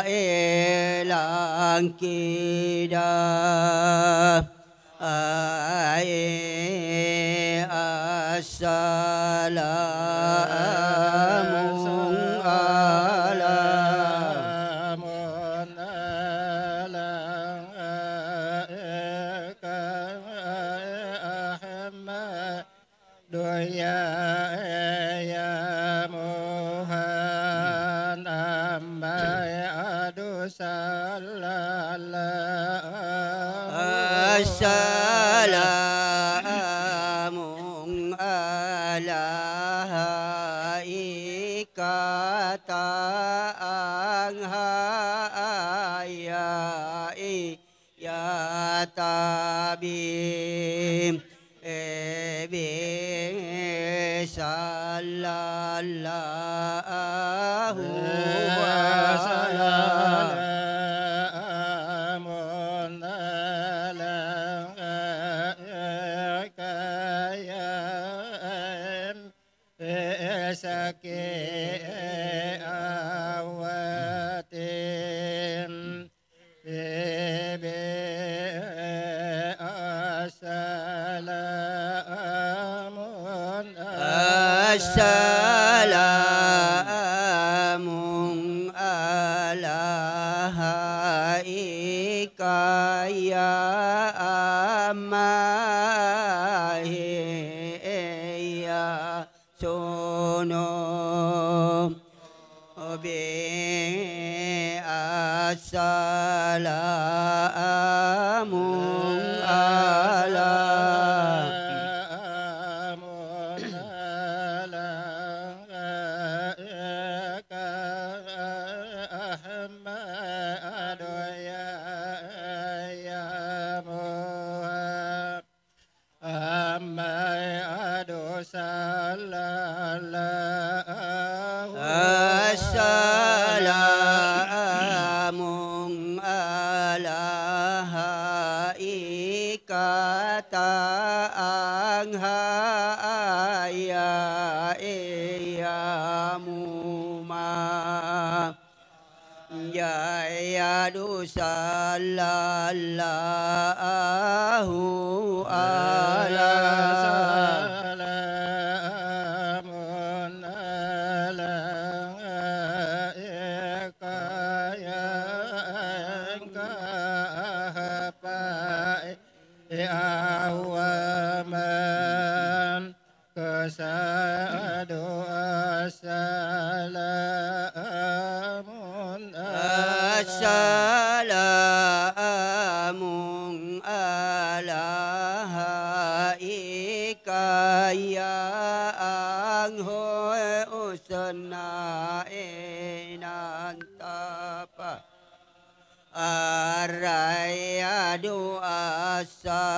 ilang kida assalamu alamun alaika ahmadu ya Assalamu ala ikata anghayai ya tabim sallallahu Assalamu ala haika ya amahi ya sono bi assalamu ala Assalamu ala haika anghaya muma ya sallallahu ala Assalamu ala haika ya anghoe usna inantapa arayadu assalamu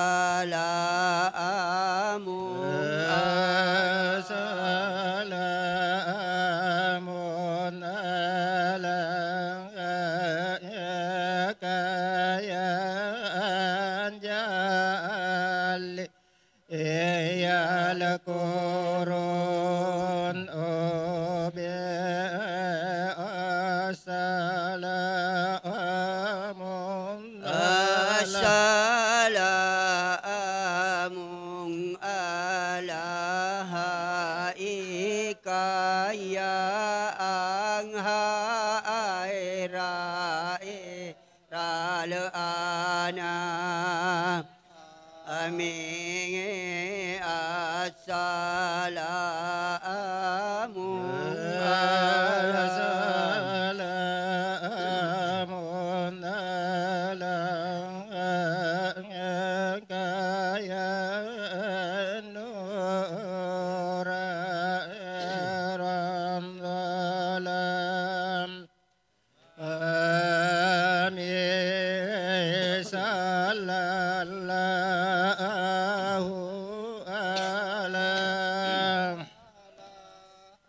Kurun obe assalamu ala haika ya anghaira ral ana amin assalamu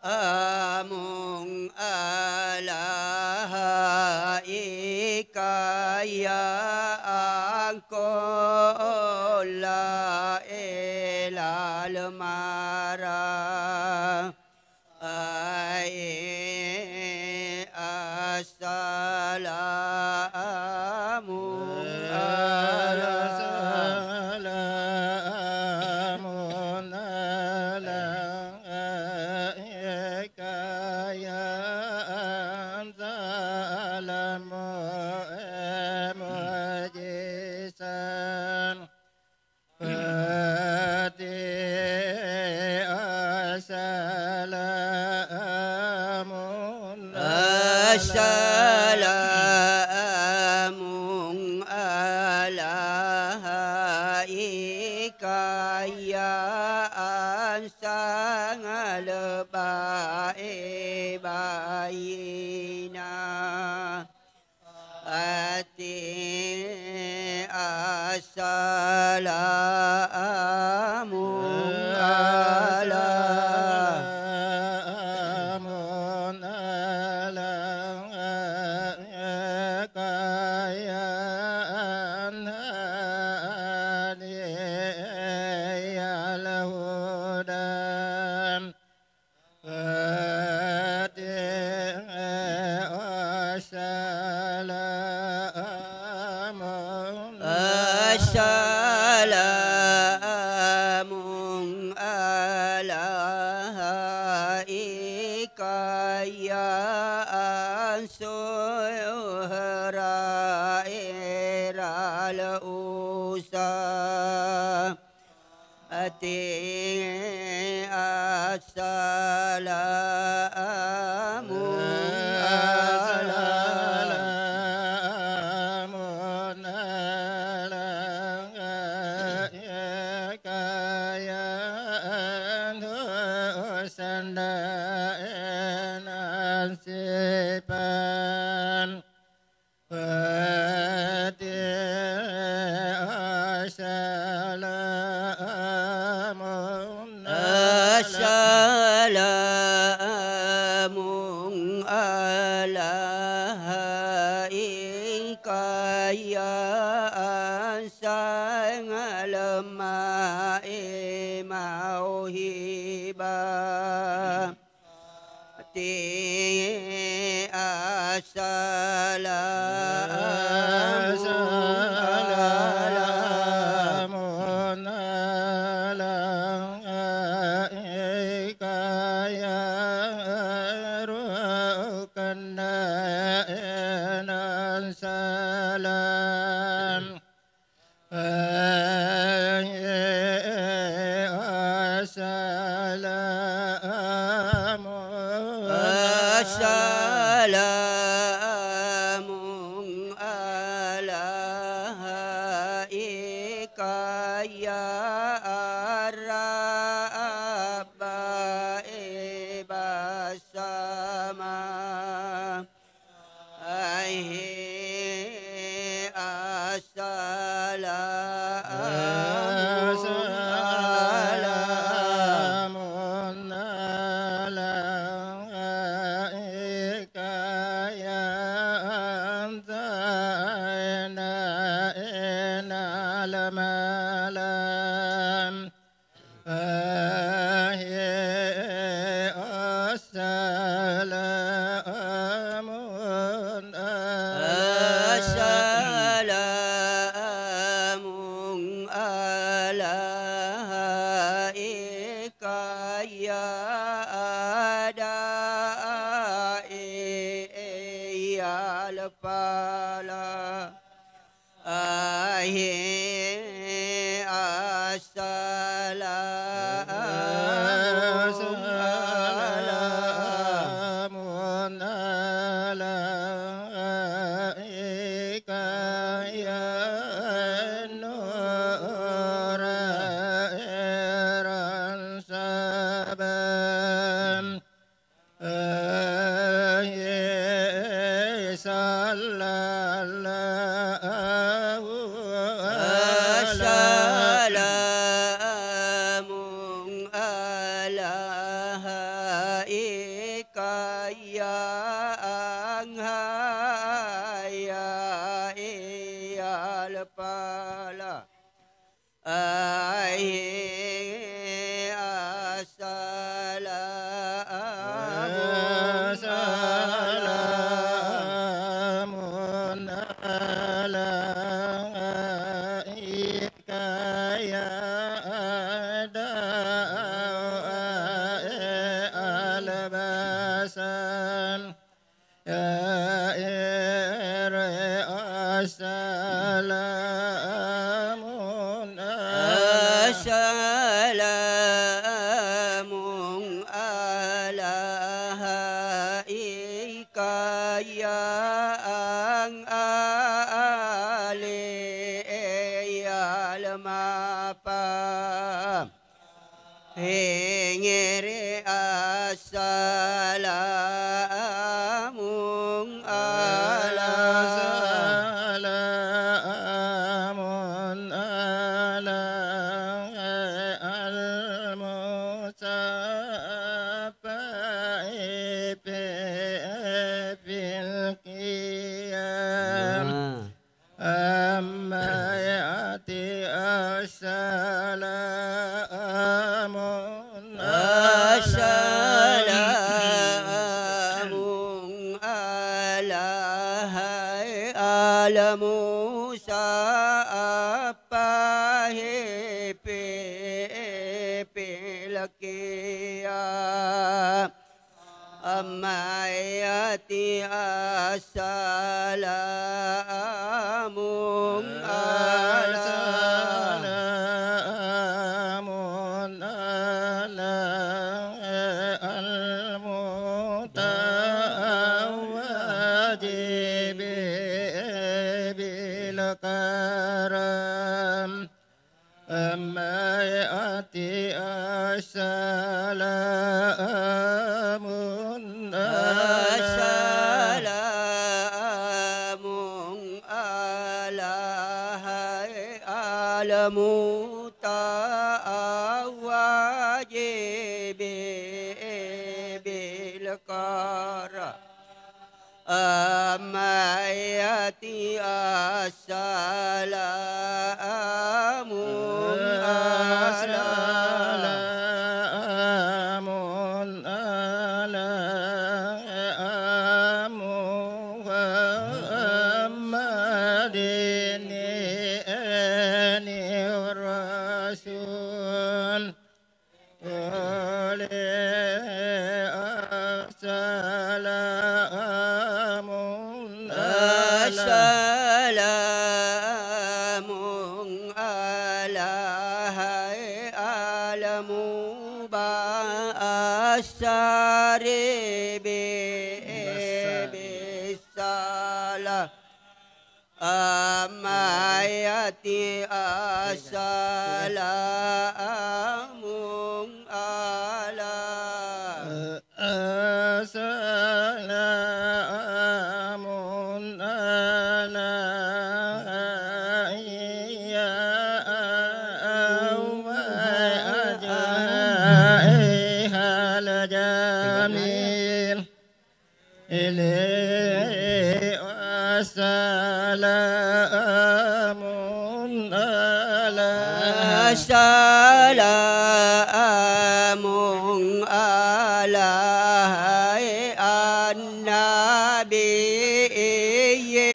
Amun ala haika ya angko la elal mara ai assalamu salamun alaika ya salamu mujisan assalamu alaika ya sangal bayina ati assalamu assalamu alaika ya suhra iral usa ati assalamu assalamu alaika ya sangal ma'i mauhibah ati assalamun alaika ya rukana salam assalamu alaika ya rabba ibasama assalamun alaika ya malam assalamu alaika ya adai al pala assalamun alaika ya nura iran saban assalamu alaika ya anghaya al pala assalamu ang alimapa hingiri assalamun ala salamun ala al-musaffa fil qiyam amma yati assalamun assalamun ala al musaffa fil qiyam amma yati assalamun salamun ala al-mutawajjib bil karam amma yati assalamun assalamun ala al mutawajjib bil karam amma yati assalamun salamun ala muhammadin rasul assalamun assalamun ala al mubasyari bisalah amma yati assalamun ala assalamun ala ya ajahal jamil ilaihi wassalamun ala assalamun ala an-nabiyyi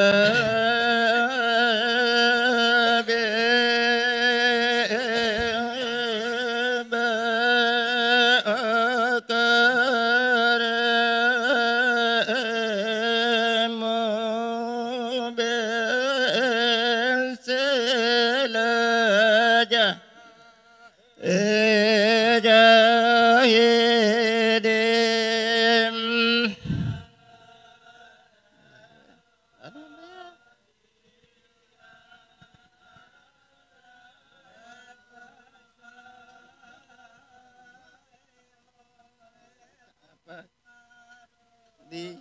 di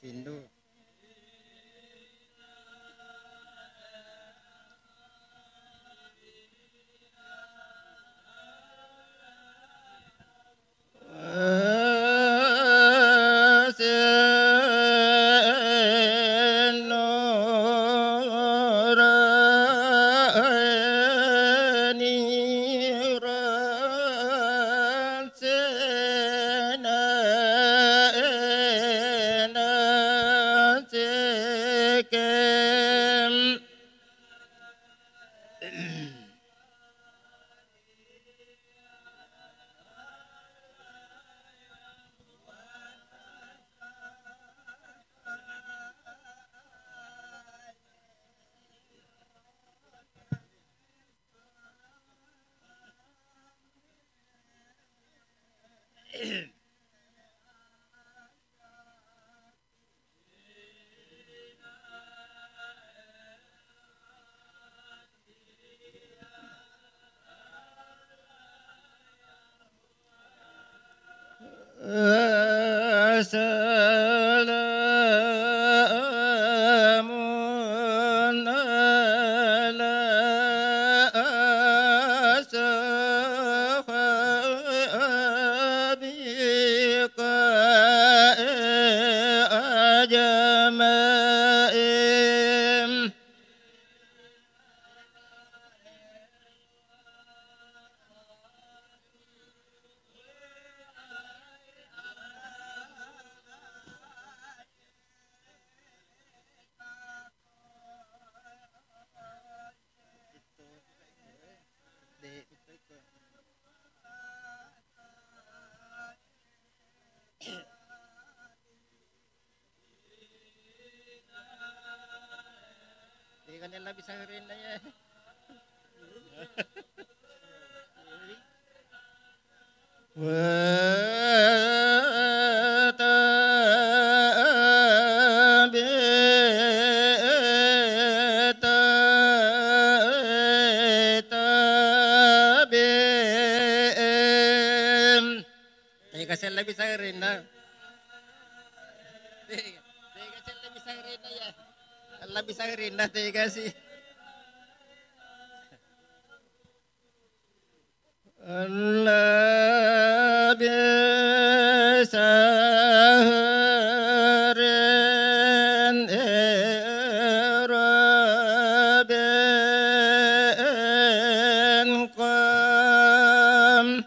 Sindu bisa rinda ya. Kasih lebih saya rinda. Kasih lebih saya rinda ya. Lebih saya rinda kasih. Allah bisa rin erabin qam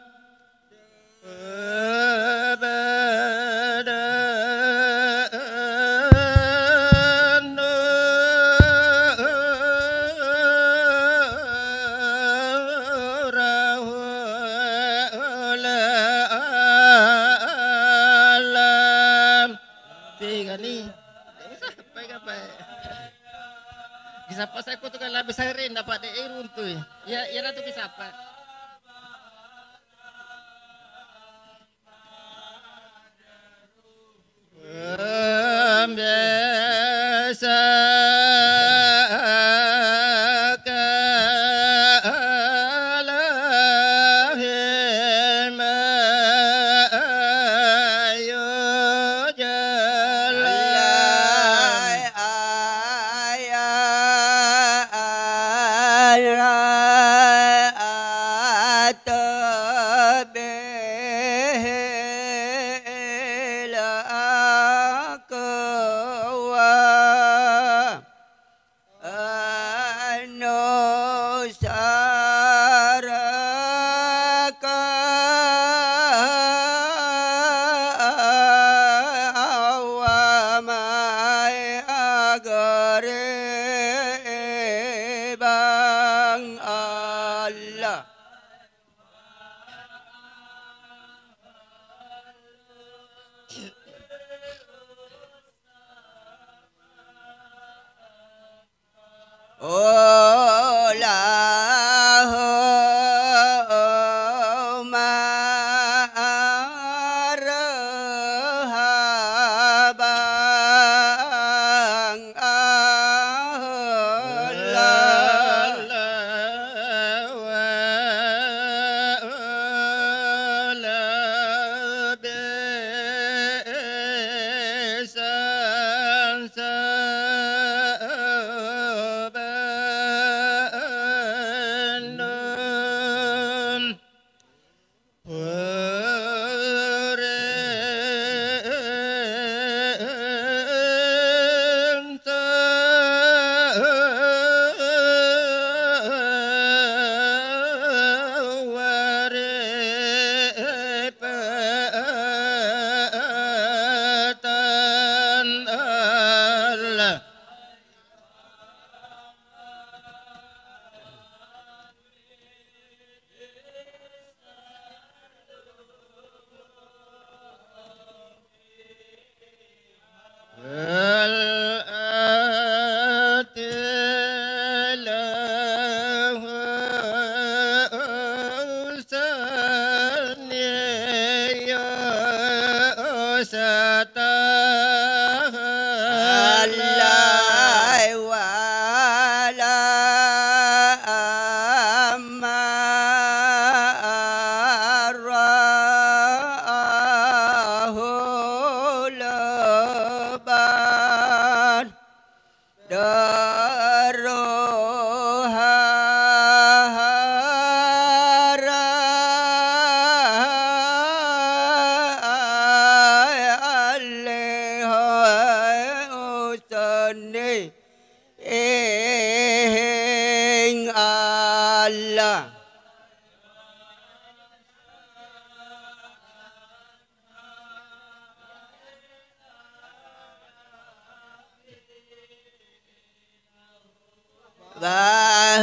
Kisapa saya ko to kan labis saya rin dapat de runtuy. Ya na to kisapa. Biasa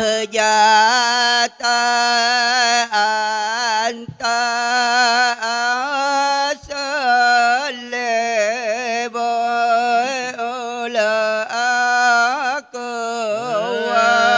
Bahjata anta asalebo la akwa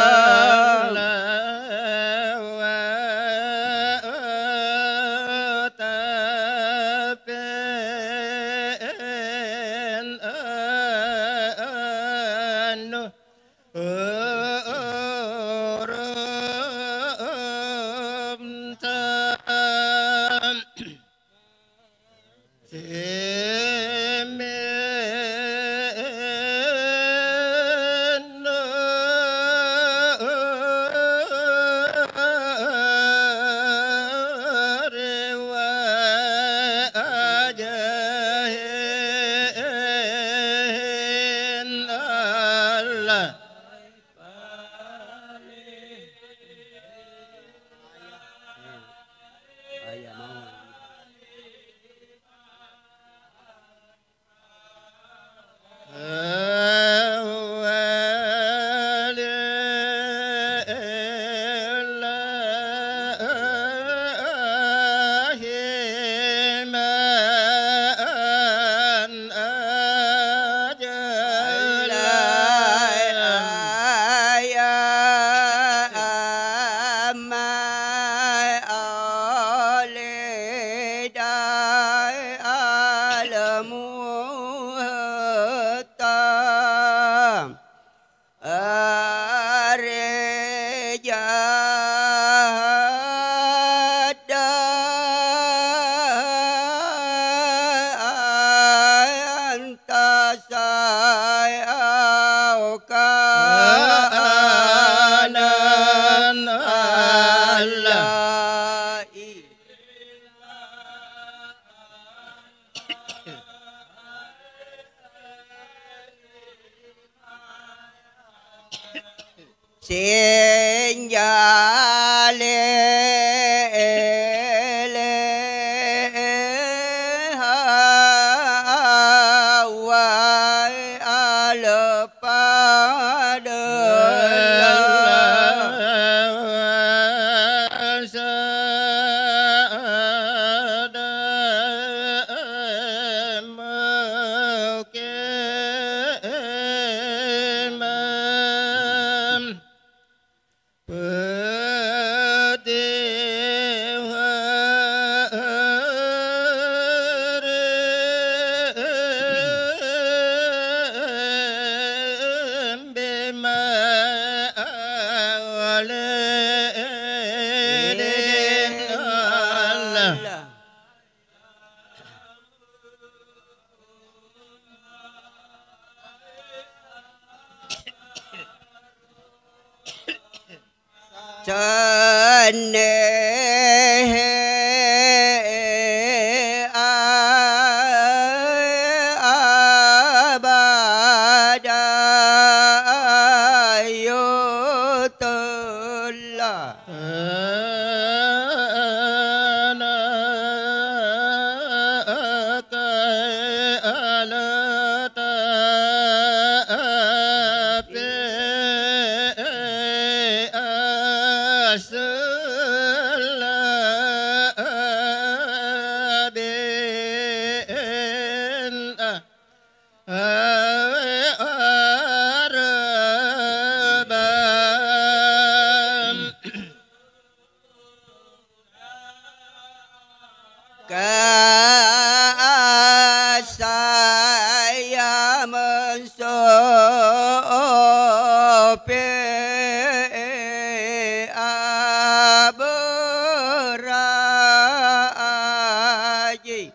xin gia lê lê ha wa alơ pa đơn chân ba đa yo tơ la ca saya mensope aberaji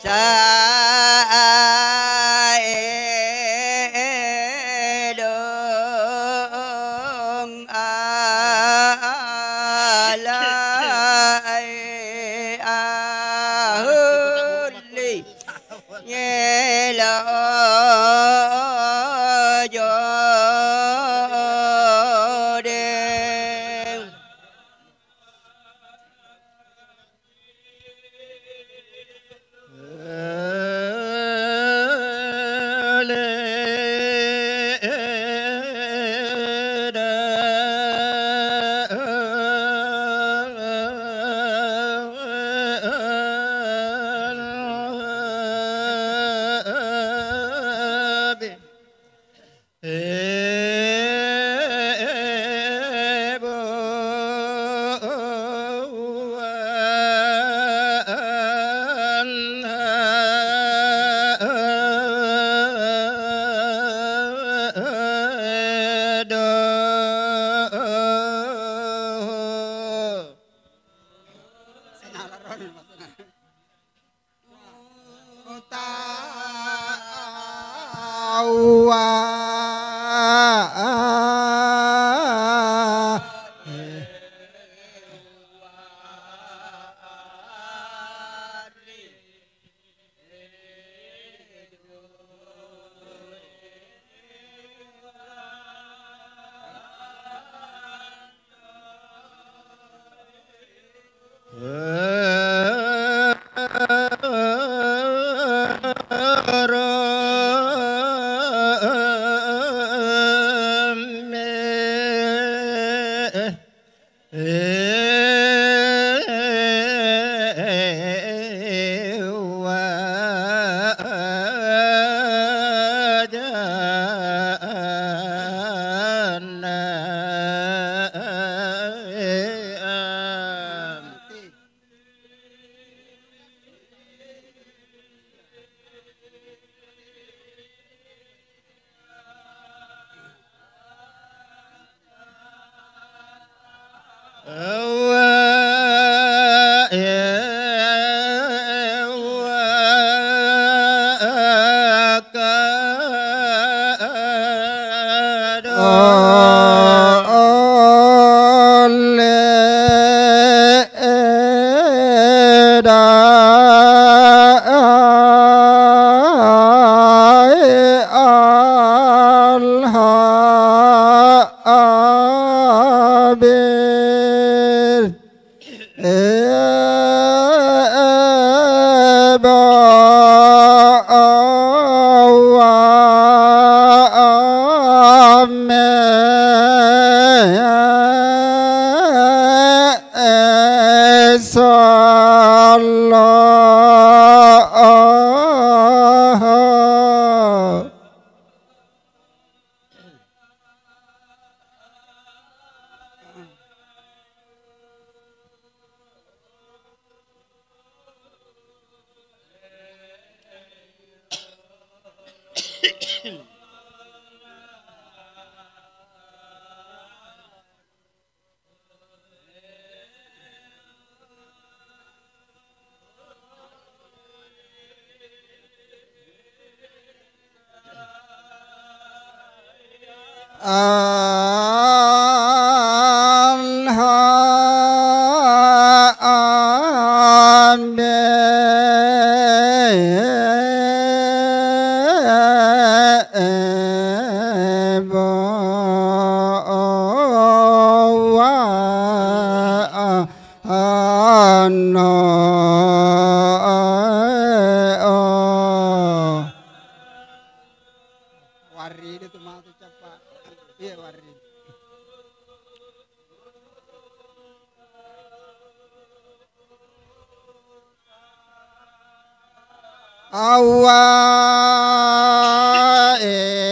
saedong alai ahuli ngelo jodeng Warid itu mah tuh cepat. Iya warid. Awa ewa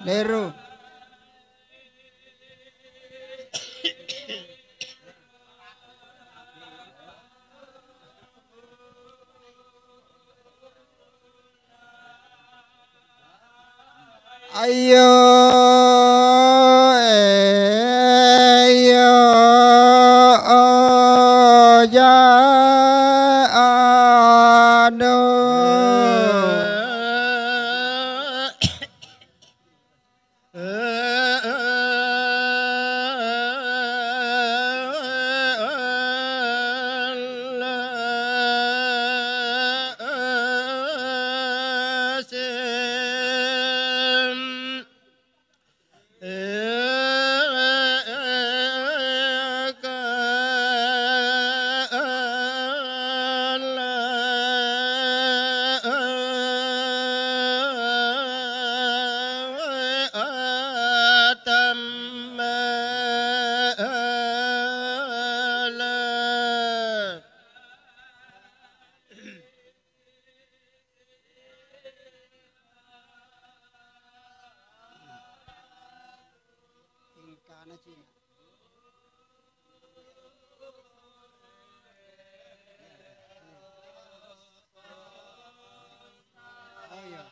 Leru. Ayo, ayo, ya, aduh. Tingkahnya Cina. Oh iya.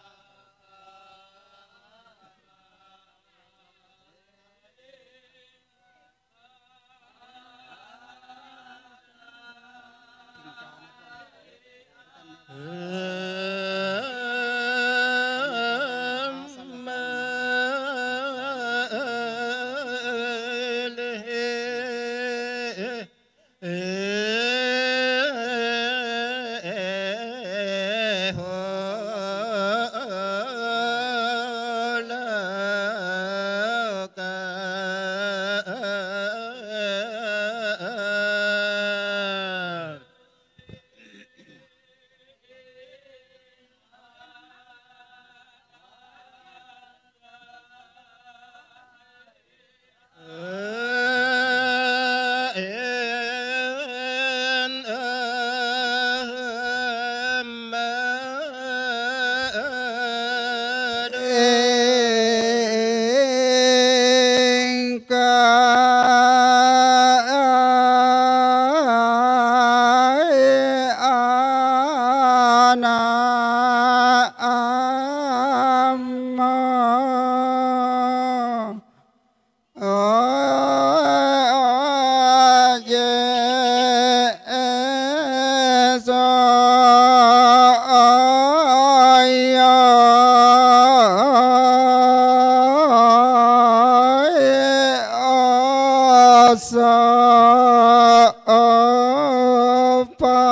Apa?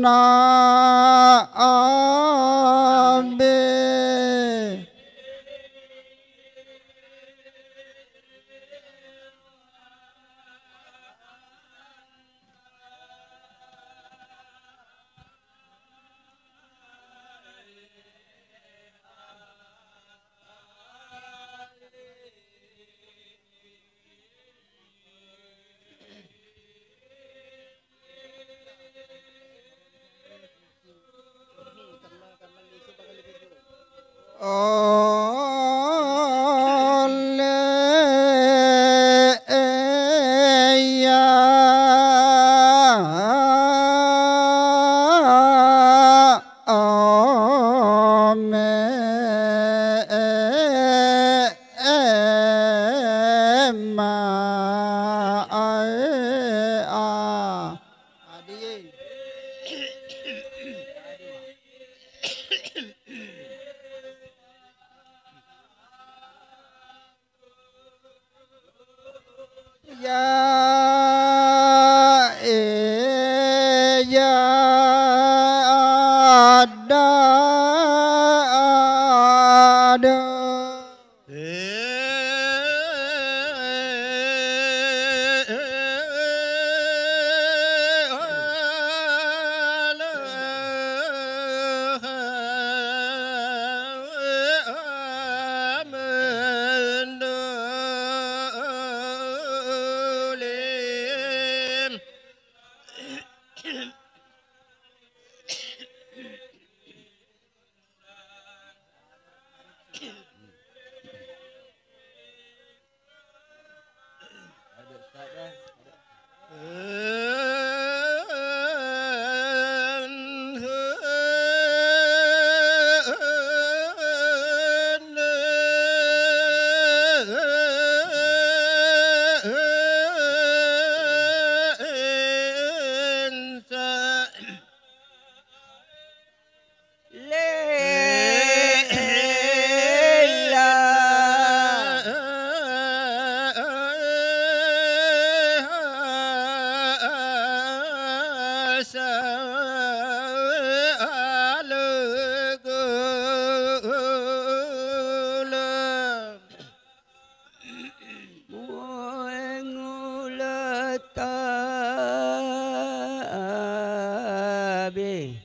na be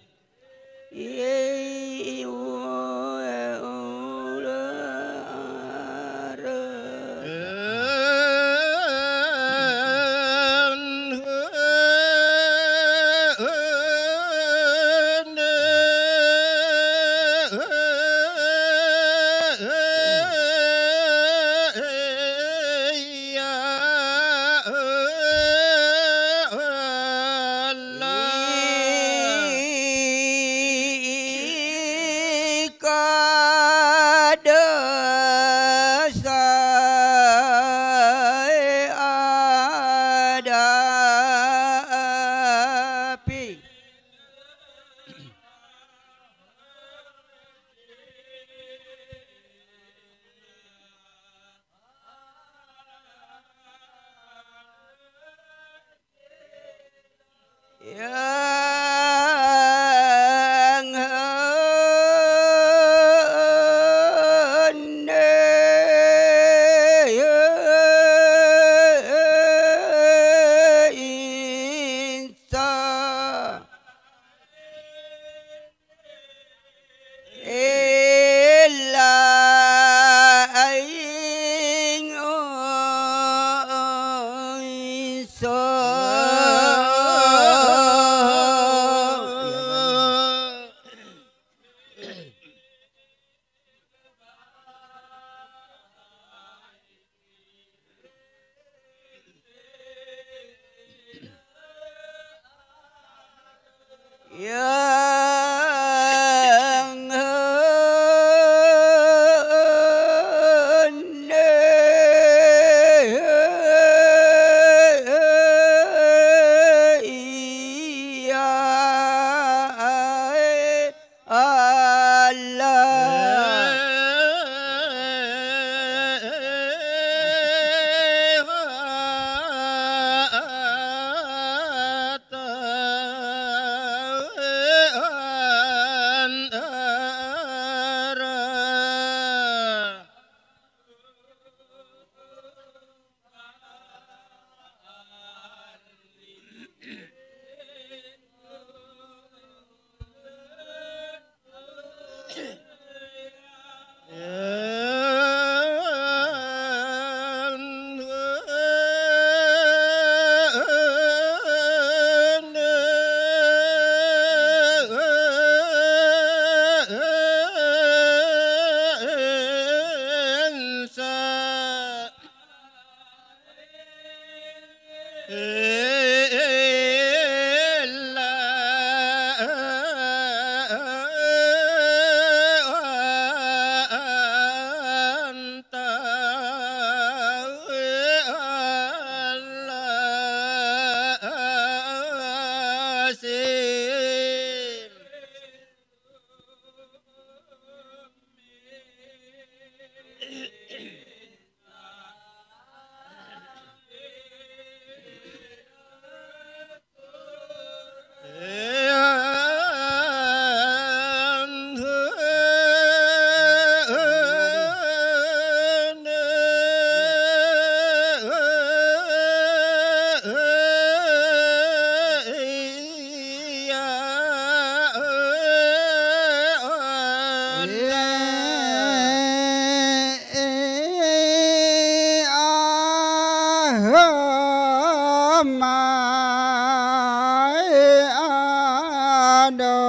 ma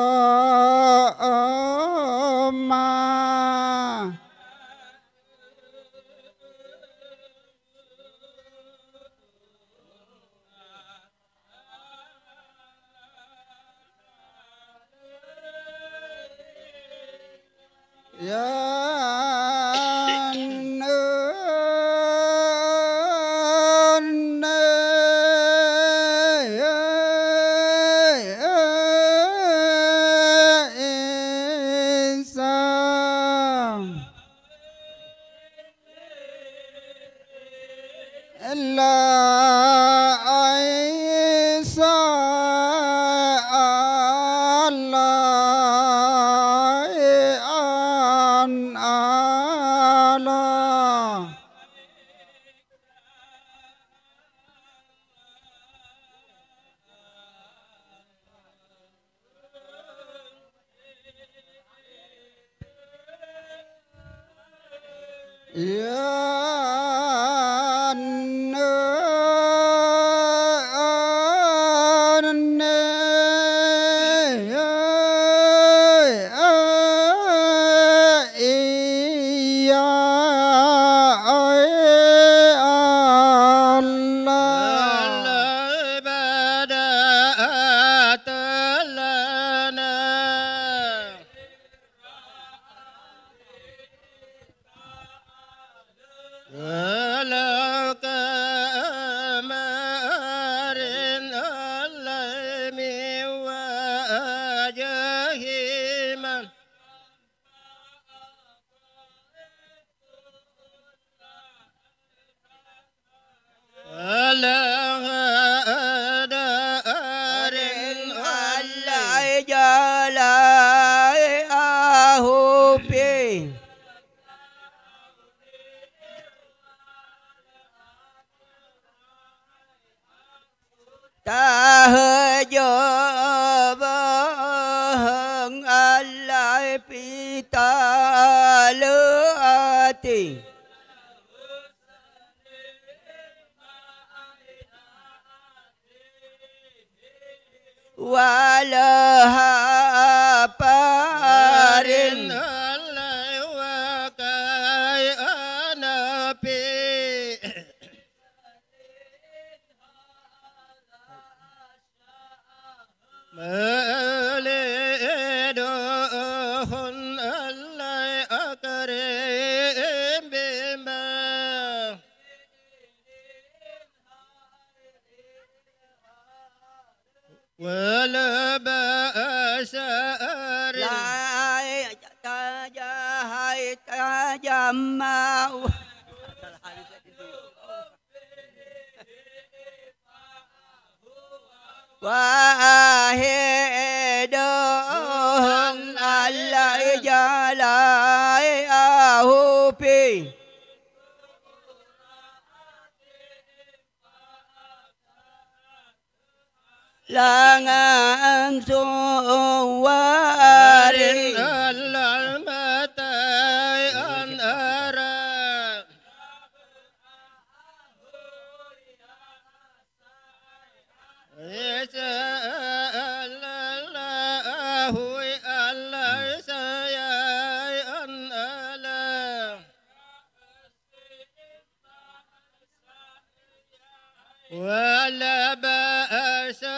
langan suwari matai an arab Allahu Allah saya an ala wala ba'asa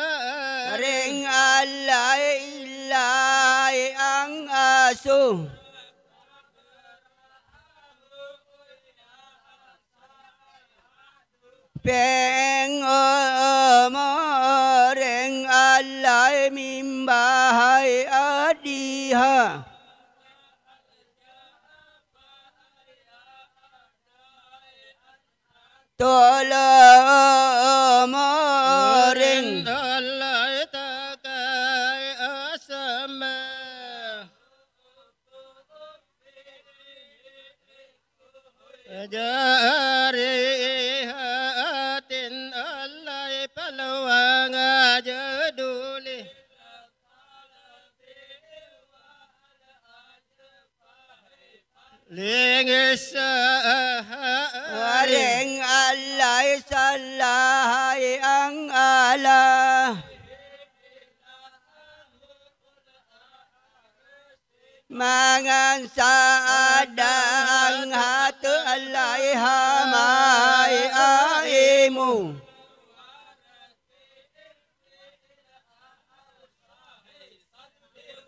ring alay ang aso peng ring alay mimbahay adiha tolong ring Allah takai asama jari hatin Allah palawang jaduli lingis ring alay salahay ang ala mangan sadang hatu alai hamai aimu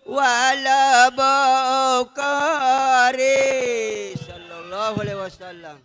wala bokari sallallahu alaihi wasallam.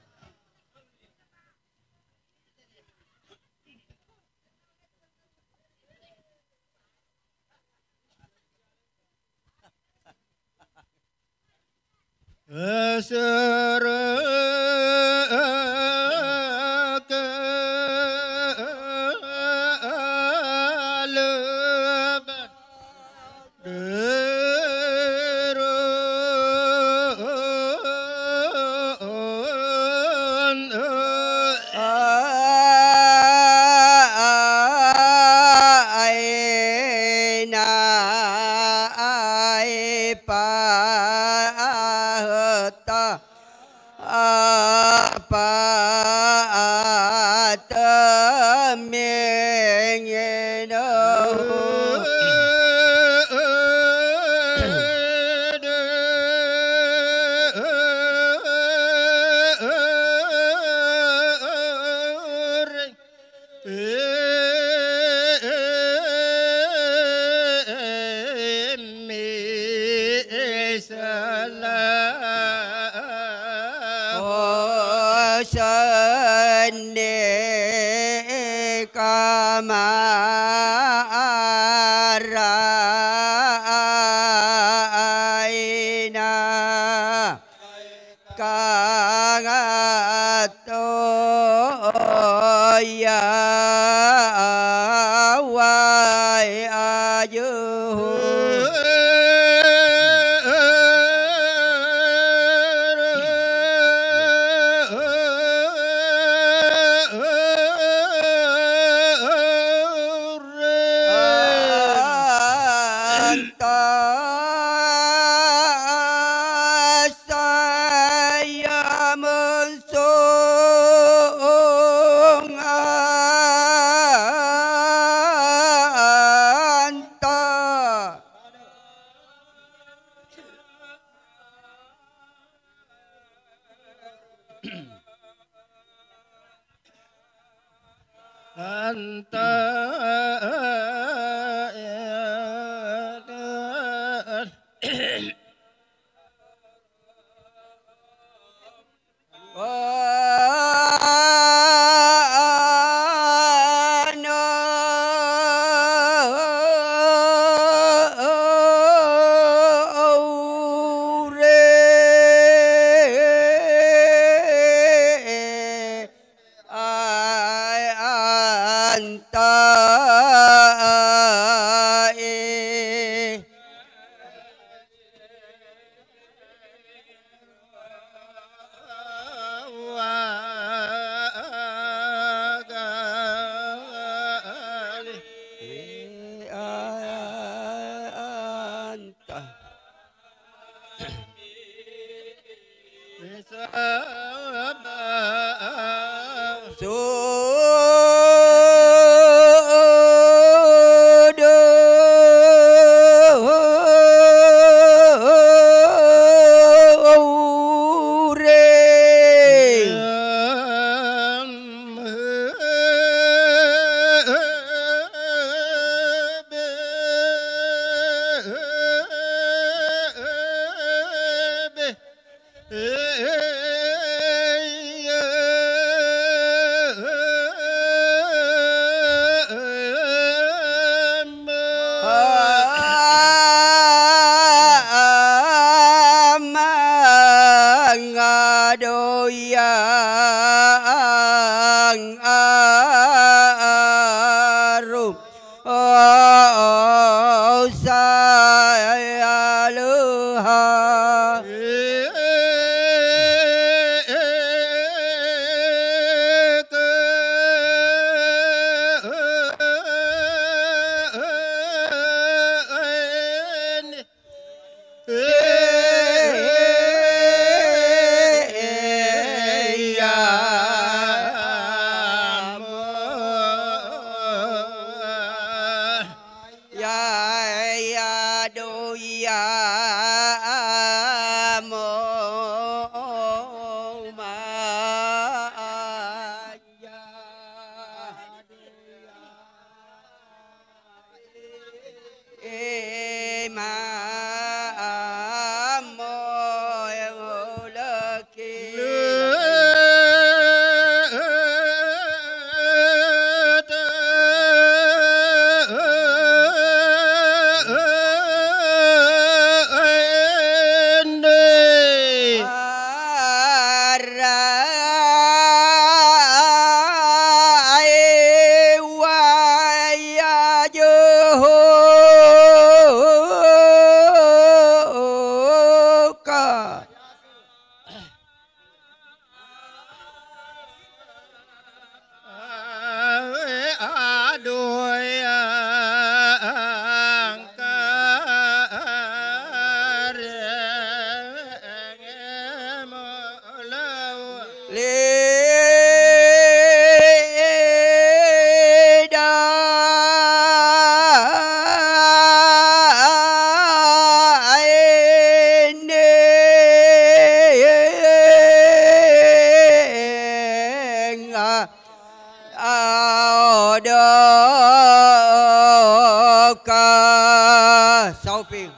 Sáu phiên.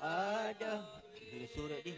Ada. Surat di.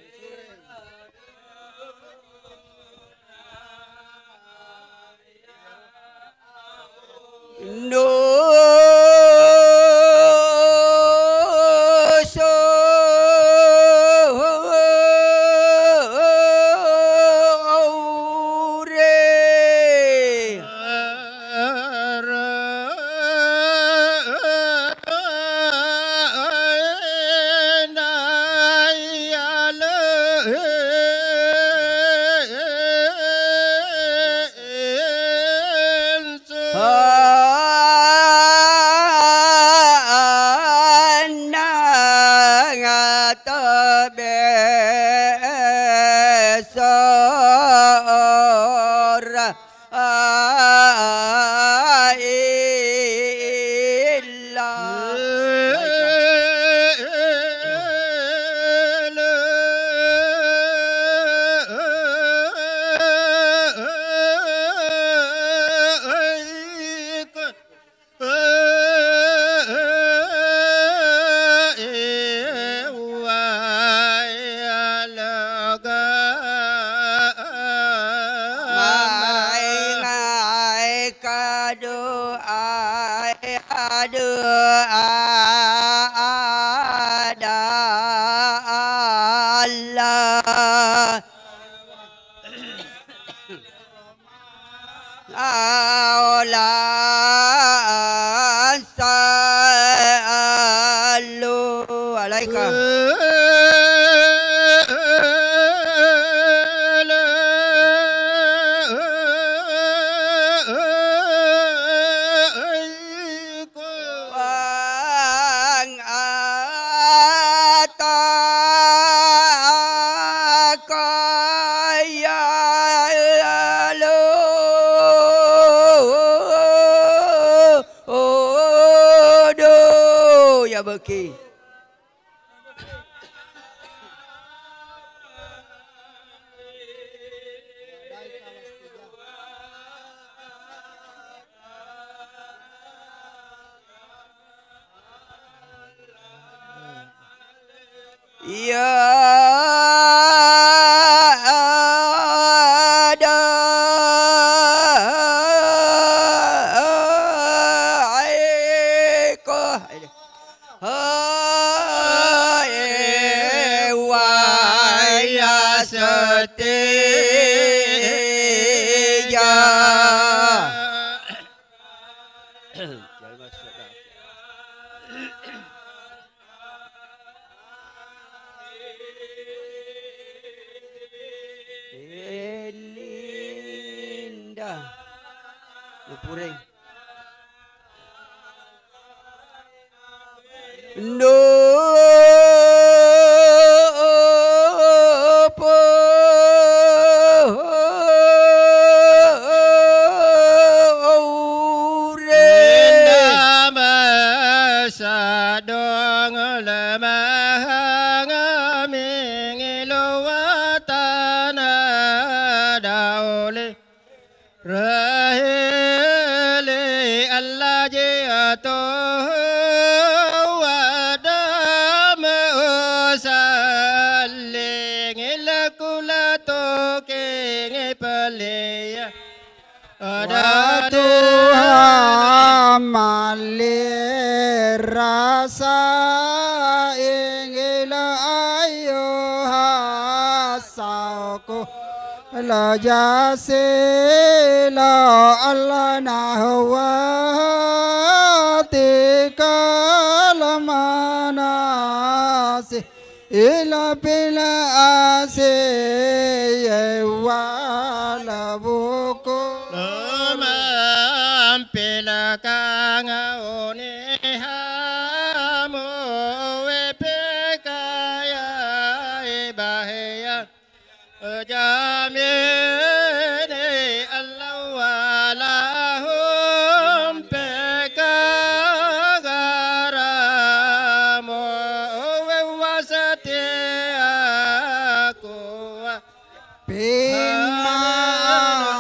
Beki. Puring. No Kula to pelia Tuhan malir rasa ingin ayo hasauku la jasi la Allah nahwati kalamanasi ila bila ase wala buku pila kanga one hamo epekaya bahaya jamene Allah walahum pekagaramo wasate aku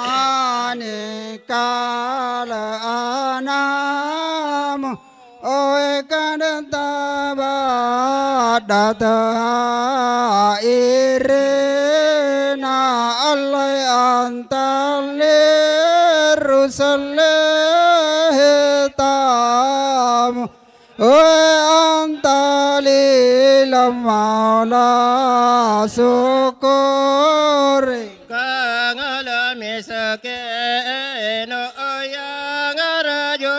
Pimane kala anam oe kadanta badata irena Allah antale rusale tam oe antale lamala sukore Kangala misake no yang rajo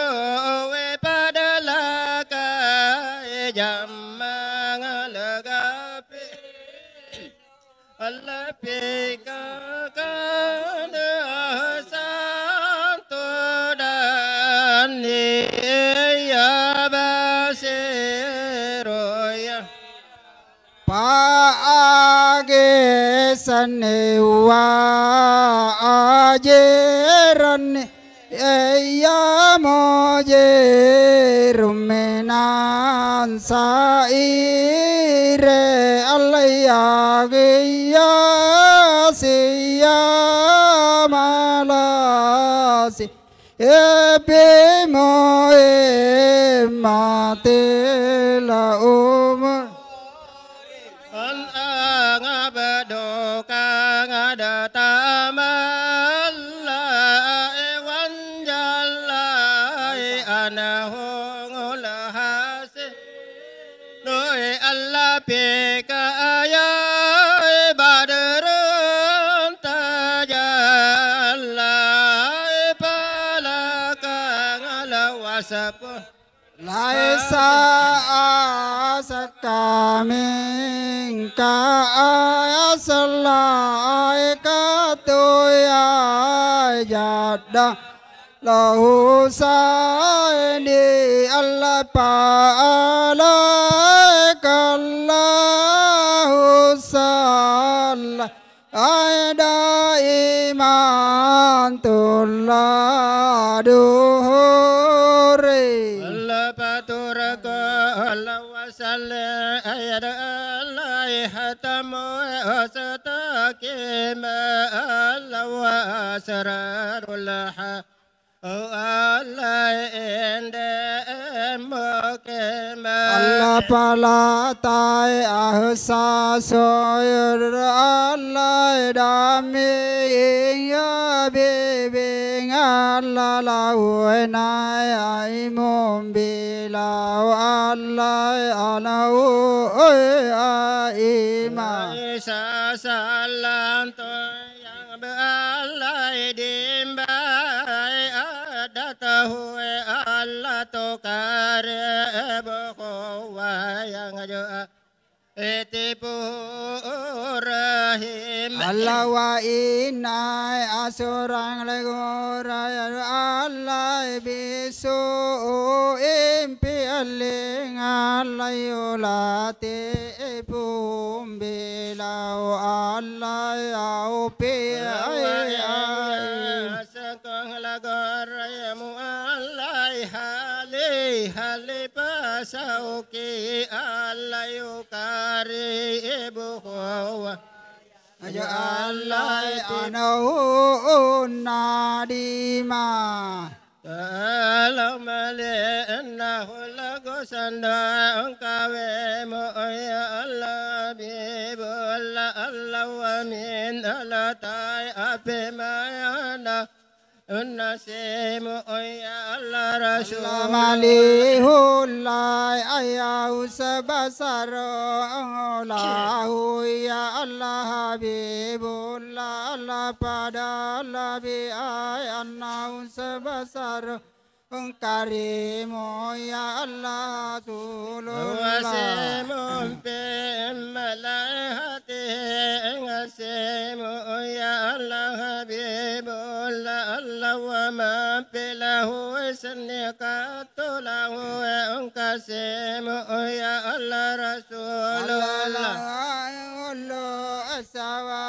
we padalaka jamangalagape Allah peka kana santo dan ya baseroya Paage sanewa ajeran ya moje rumenan saire alaya ya siya malasi epe moe mate la umur An angabado kang ada tamalla ewanjalla anahongola hase noe alla peka aya badrun tajalla palakang ala wasapo Laisa asakamin ka asalai ka tuya jada lahu saini Allah paala kallahu salla aida iman tulladuhuri Allah wasalla ayat Allah hatamu asatakim Allah wasrarul Allah Allah palatai ahsa soyur Allah dami ya bibing Allah lauenai aimum bilau Allah anau aima Isa salam to yang bealai dimbai ada tahu Allah to kare bohwa yang aja etipu rahim Allah wa inai asurang legorai Allah bisu impi aling Allah yulati pum bilau Allah aupi sakang lagorai mu Allah hale hale pasauki Allah yukari bohwa aja Allah anau nadima Alam alena hulago sanda kawe mo ya Allah bibula Allah wa min alatai apemayana Unasimu ya Allah Rasul Malihulai ayau sebasar lahu ya Allah Habibullah Allah pada Nabi ayau sebasar karimu ya Allah Rasulullah Wasimu bimalahati Ngasimu ya Allah Habibullah Allah wa ma bilahu Isnikatulahu Ngasimu ya Allah Rasulullah Allah sawa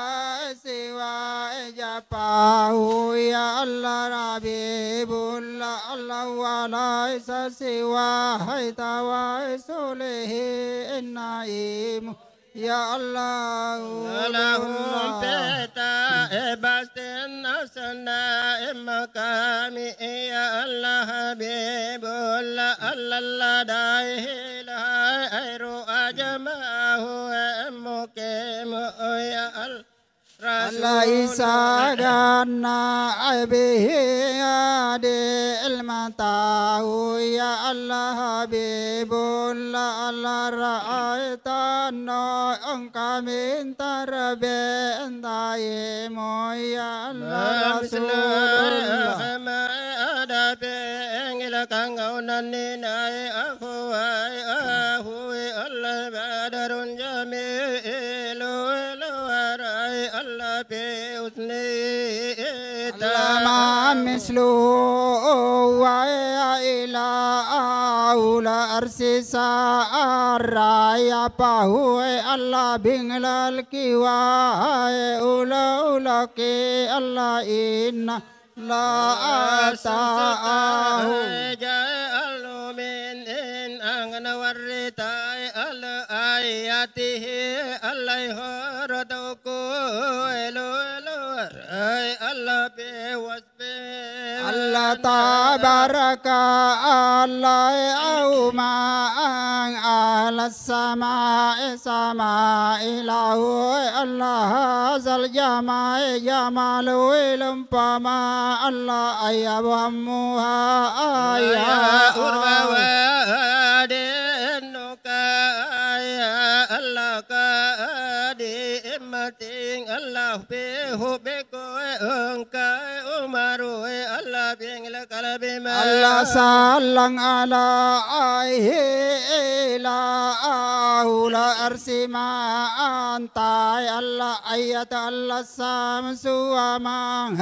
siwa japahu ya Allah Habibullah Allah wa laisa siwa haitawa sulihi innaimu ya Allah lahum peta ebastin asana emakami ya Allah Habibullah Allah daihi la airu ajmahu emukimu ya Allah Allah isa ganna abihi adi ilmatahu ya Allah Habibullah Allah ra'aitana engkau minta rabe entaimu ya Allah Rasulullah ada pengil kangau naninai ahuai ahui Allah badarun jamilu luarai Allah bi usni Allah mislu wa ila aula arsisa araya pahu Allah binglal kiwa ula ki Allah inna la ata'ahu ja'alu min angna warritai al ayatihi alaihi raduku elu ay Allah bi wasbi Allah tabaraka Allah auma ala samai samai lahu Allah zal jamai jamalu lumpama Allah ayabamuha ayah urbawa denuka ya Allah ka di mating Allah behu beko engkai umaru Allah bingla kalbi Allah salang ala aihi ila ahula arsima antai Allah ayat Allah samsu amang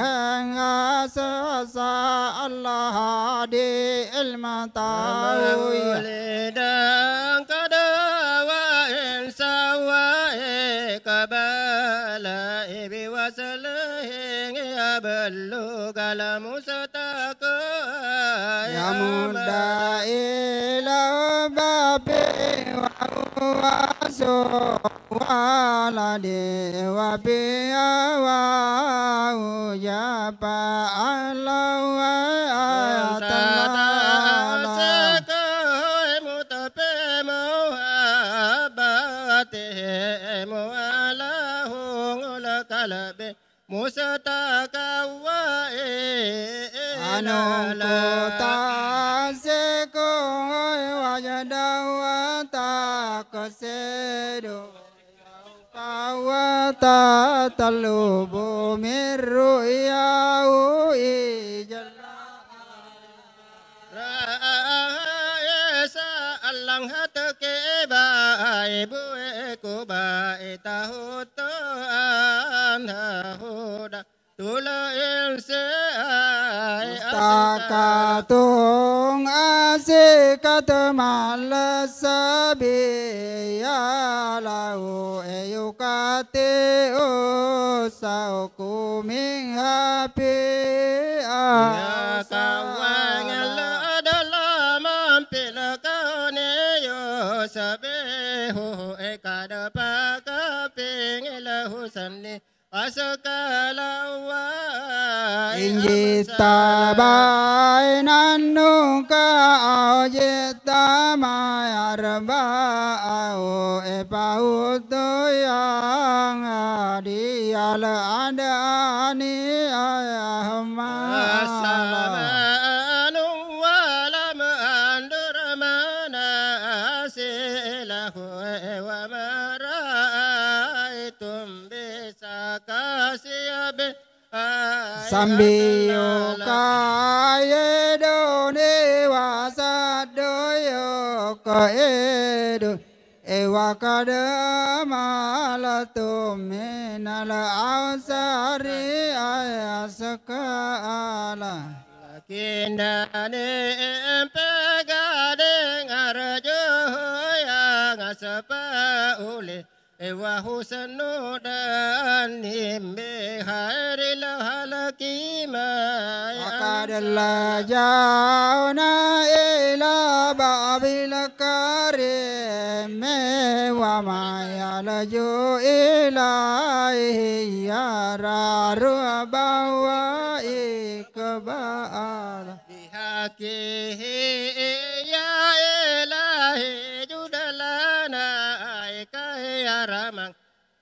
asasa Allah di ilmatahu lidang kadawa insawa kabala ibi wasalahi aballu kalamu sataka ya muda ila babi wa waso wala de wa biya wa ujaba Allah wa atala Musataka wa anung kota seko wajadawa takasedo kawata talubu miru yau ijalla Ra'ayasa allang hatake ba ibu ko ba itahuto huda tula ilse takatung asikat malasabi ya lau eyukate usau kuming hapi ya kawang adalah mampila kau ne yo sabehu ekada pakaping lahu sani asakalawa injita bai nanu ka ajita mayarba au epauto yang ala adani ahma Asamanu walam andur manasilahu wa maraitum bisa kasih Sambiyo kaya doni wasadoyo kaya ewa kadamalatum minala ausari ayasakala Kindane pegadeng arjo yang sepaule ewa husnu dan himbe haril halakima akadalla jauna ila babil karim wa mayalaju ilaihi yararu bawa ikbal bihakihi ya ilahi judalana ya ramang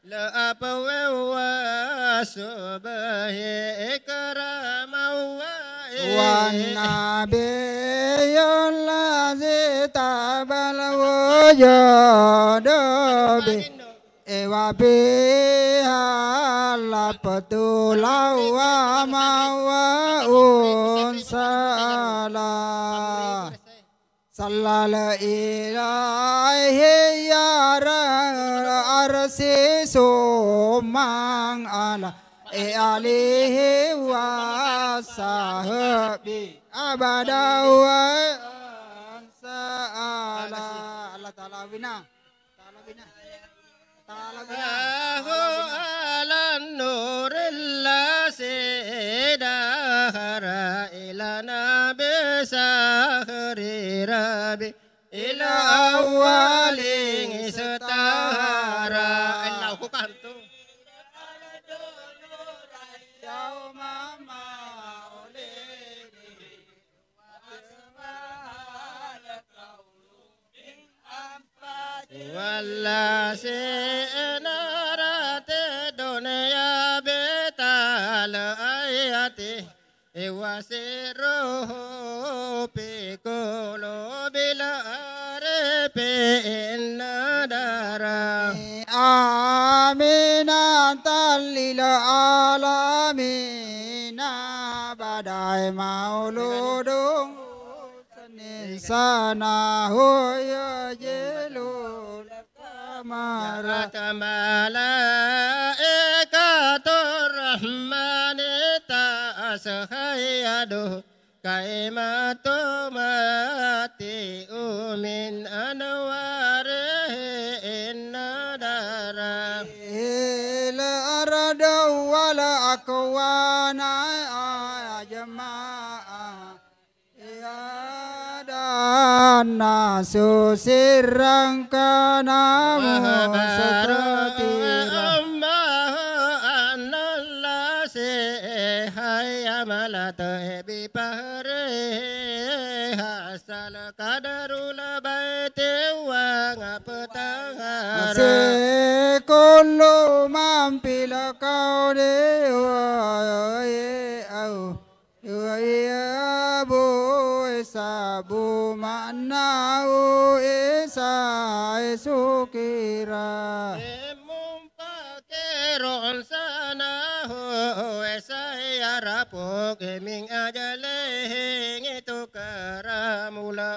la apawa wa subahi ikramawa Wannabiyul ladzi tabal wujudu bi ewa biha lapatulau wa mawa'un salah Sallala ilaihi ya arsi sumang ala alihi wa sahbi abada wa sa'ala Allah ta'ala bina alan nurilla sidahara ilana bisahri rabi ila awalin setahara Allah ku kanto wala senarate dunia betal ayati ewasiroho pikolo bila arepe nadara aminatan lil alamina badai mauludung sana hoya jelul kamara Ratamala ekatur rahmanita ashayadu kaimatu mati umin anwarihi innadara ila arada wala akwana jamaah nasu sirang kana musatira Allah se hayya malata bi pahre hasal kadarul baiti wa ngapetahara se kullu mampil kaune ya bu sabu manau isa sukira mumpakeron sana ho saya rapo keming ajale itu karamula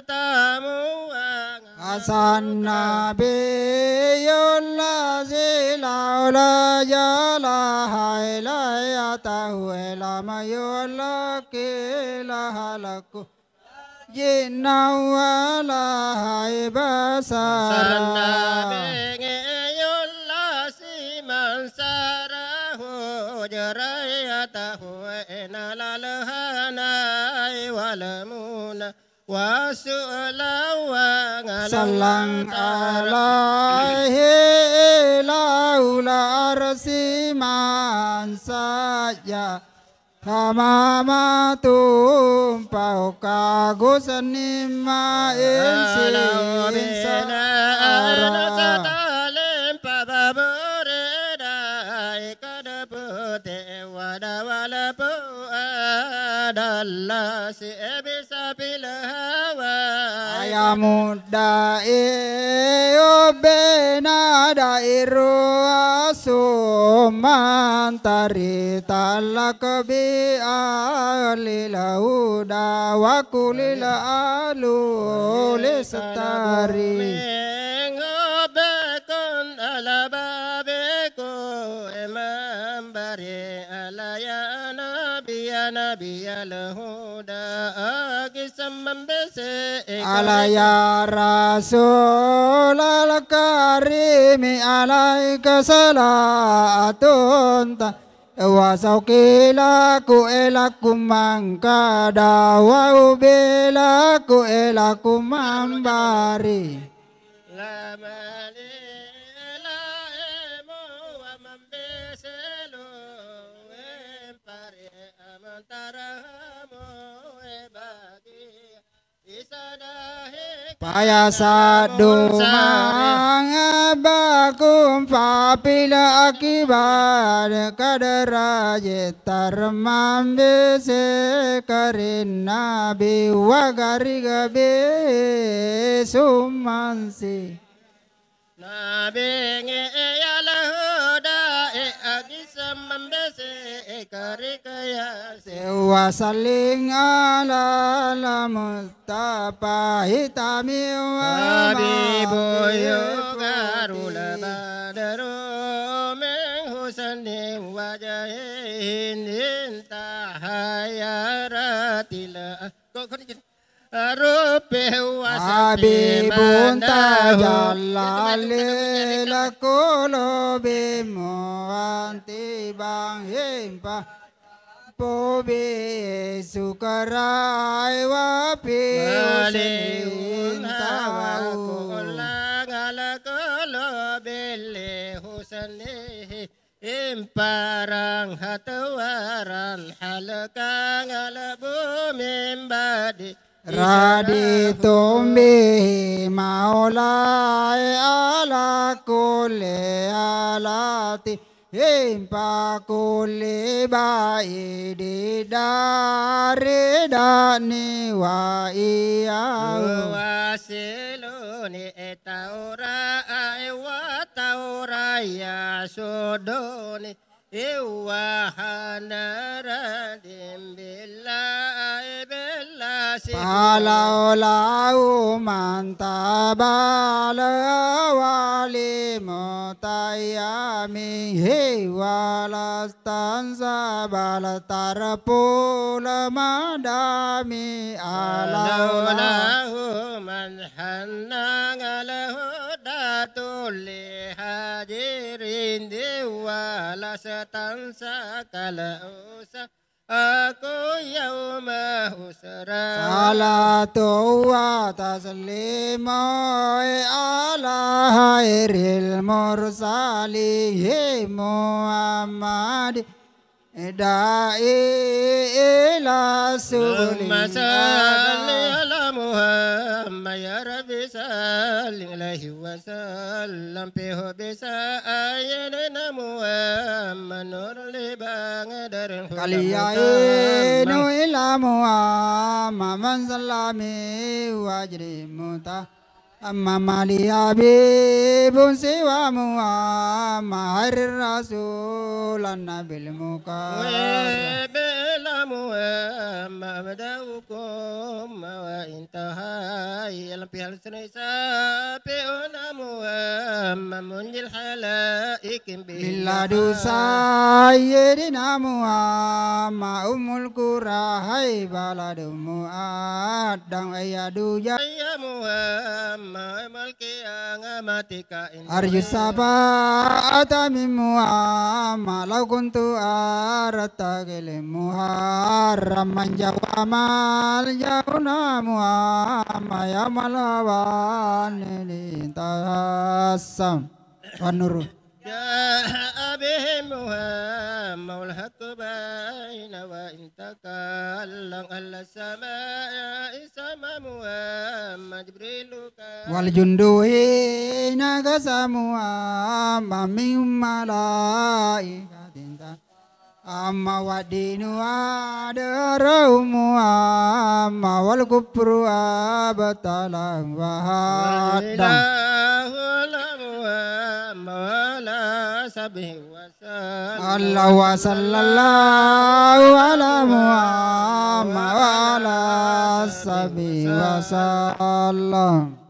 tamu asan nabiyul ladzi laula jala haila tahu lama yulaki lahalaku jinna wala haibasara sarana benge yullasi mansarahu jarayatahu enalalhana walamuna wasu'lawa salang alaihi laula arsi man saja Kamama tumpau kagusanima insi insara te wada wala po adalla si bisa pilawa ayamuda obena dairu asumantari talakabi alilauda wakulila alu lestari ngobekon alababeko emambare alaya nabi alhuda agisamambese alaya rasul al-karimi alaika salatun wasaukilaku elaku mangkada wa ubilaku elaku mambari lamali laemo amambeselo empare amantaramo ebagi isadahe payasa dumang bakum papila akibar kadaraje tarmambese karin nabi wagari gabe sumansi nabenge yalahuda agisamambese karikaya sewa saling ala la mustafa hitami Habibu garula badaro men husani wajahin intahayaratil kok rupe Habibun tajalali lakulo bimo anti bang himpa pobe sukarai wapi Waliun hawa tau kulang ala kolo bele husani imparang hatawaran halakang ala bumimbadi Radi tumbi maulai ala kule alati himpa kule bai di dari dani wa iya wasiluni etaura wa taura ya sodoni iwahanara dimbilai bella palau lau mantabal wali mutayami hewalas tansa bal tarpul madami alau lahu man hannang alahu datul hadirin diwalas tansa kalausa aku yauma husra salatu wa taslimu ala khairil mursalihin Muhammad da'i ila Allahumma salli subulin ala Muhammad ya Rabbi salli alaihi wa sallam fi hubisa ayyadina Muhammad nur libang darin kaliyainu ila Muhammad man sallami wajri muta amma mali habibun siwa Muhammad rasul nabil mukarram bela Muhammad daukum wa intahai alam pihal senisa peona Muhammad munjil halaikim Milladu sayyidina Muhammad umul qura hai baladu mu'addang ayadu ya ya Muhammad malki angamatika arju sabata min Muhammad law kuntu arata gele muharram man jawamal jauna Muhammad ya malawan lintasam wanuru جاء به محمد الحق بين وإن تكلم أهل السماء سما محمد جبريل wal junduhi naga samua mamim malaikatin amma wa dinu adaraumu amma wal kufru abtalang wa hadam Allah wa sallallahu ala Muhammad wa ala sabi wa sallam.